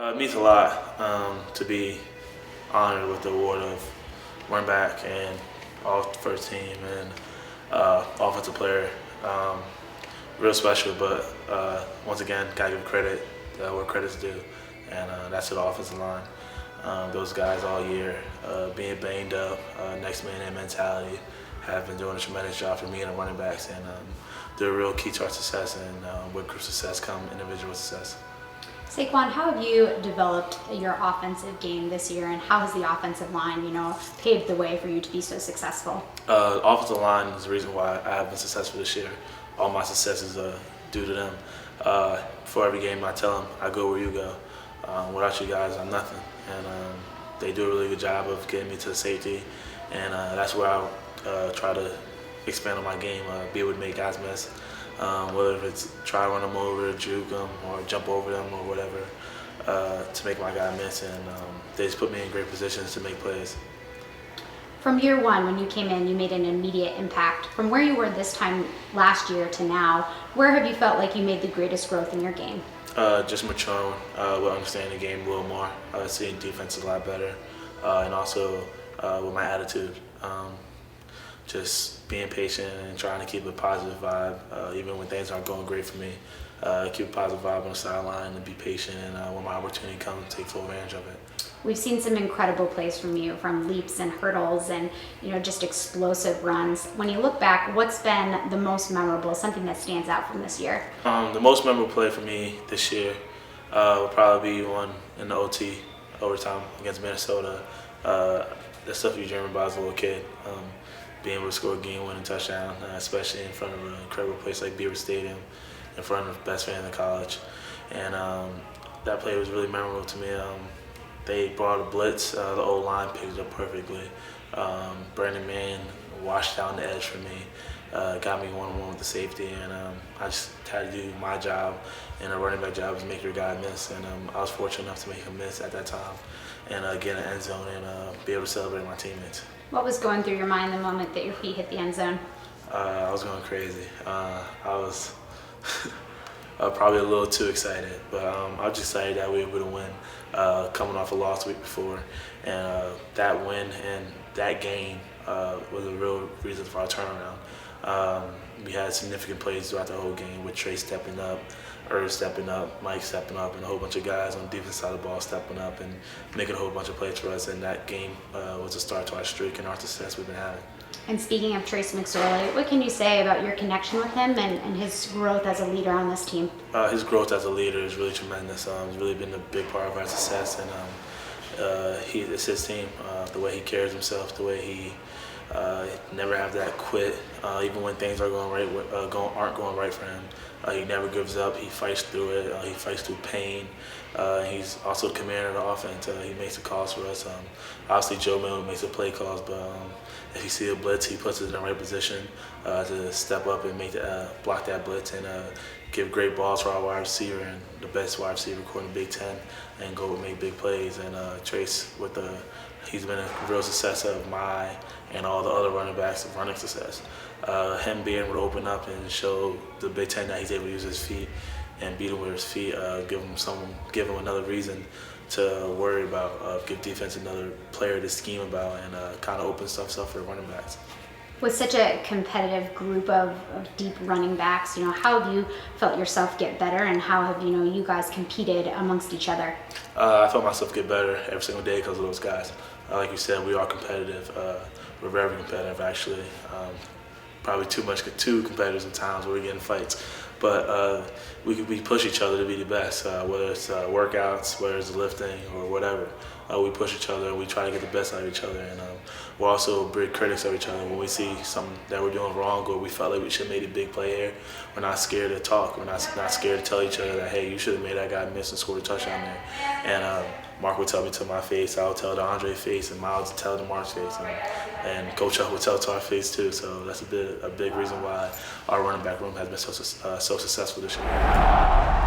It means a lot to be honored with the award of running back and all first team and offensive player. Real special, but once again, gotta give credit where credit's due, and that's to the offensive line. Those guys all year, being banged up, next man in mentality, have been doing a tremendous job for me and the running backs, and they're a real key to our success, and with group success come individual success. Saquon, how have you developed your offensive game this year, and how has the offensive line, paved the way for you to be so successful? Offensive line is the reason why I have been successful this year. All my successes are due to them. For every game I tell them, I go where you go. Without you guys, I'm nothing. And they do a really good job of getting me to the safety, and that's where I try to expand on my game, be able to make guys miss. Whether it's try to run them over, juke them, or jump over them, or whatever, to make my guy miss. And they just put me in great positions to make plays. From year one, when you came in, you made an immediate impact. From where you were this time last year to now, where have you felt like you made the greatest growth in your game? Just maturing, with understanding the game a little more, seeing defense a lot better, and also with my attitude. Just being patient and trying to keep a positive vibe, even when things aren't going great for me. Keep a positive vibe on the sideline and be patient, and when my opportunity comes, take full advantage of it. We've seen some incredible plays from you, from leaps and hurdles and just explosive runs. When you look back, what's been the most memorable, something that stands out from this year? The most memorable play for me this year will probably be one in the OT, overtime against Minnesota. That's stuff you dream about as a little kid. Being able to score a game-winning touchdown, especially in front of an incredible place like Beaver Stadium, in front of the best fan in college. And that play was really memorable to me. They brought a blitz, the O-line picked it up perfectly. Brandon Mann washed down the edge for me, got me one-on-one with the safety, and I just had to do my job, and a running back job is make your guy miss, and I was fortunate enough to make him miss at that time, and get an end zone and be able to celebrate my teammates. What was going through your mind the moment that your feet hit the end zone? I was going crazy. I was probably a little too excited, but I was just excited that we were able to win, coming off a loss the week before, and that win and that game was a real reason for our turnaround. We had significant plays throughout the whole game, with Trey stepping up, Irv stepping up, Mike stepping up, and a whole bunch of guys on the defense side of the ball stepping up and making a whole bunch of plays for us. And that game was a start to our streak and our success we've been having. And speaking of Trace McSorley, what can you say about your connection with him and his growth as a leader on this team? His growth as a leader is really tremendous. He's really been a big part of our success, and it's his team. The way he carries himself, the way he never have that quit, even when things are aren't going right for him. He never gives up. He fights through it. He fights through pain. He's also the commander of the offense. He makes the calls for us. Obviously, Joe Miller makes the play calls, but if you see a blitz, he puts us in the right position to step up and block that blitz and give great balls for our wide receiver and the best wide receiver in the Big Ten, and go and make big plays. And Trace, he's been a real success of my and all the other running backs of running success. Him being able to open up and show the Big Ten that he's able to use his feet and beat him with his feet, give him another reason to worry about, give defense another player to scheme about, and kind of open stuff up for the running backs. With such a competitive group of deep running backs, how have you felt yourself get better, and how have you guys competed amongst each other? I felt myself get better every single day because of those guys. Like you said, we are competitive. We're very competitive, actually. Probably too competitive at times where we get in fights. But we push each other to be the best, whether it's workouts, whether it's lifting, or whatever. We push each other and we try to get the best out of each other. And we're also big critics of each other. When we see something that we're doing wrong, or we felt like we should have made a big play here, we're not scared to talk. We're not scared to tell each other that, hey, you should have made that guy miss and scored a touchdown there. And Mark would tell me to my face, I would tell to Andre's face, and Miles would tell to Mark's face, and Coach Huff would tell to our face too. So that's a big reason why our running back room has been so successful this year.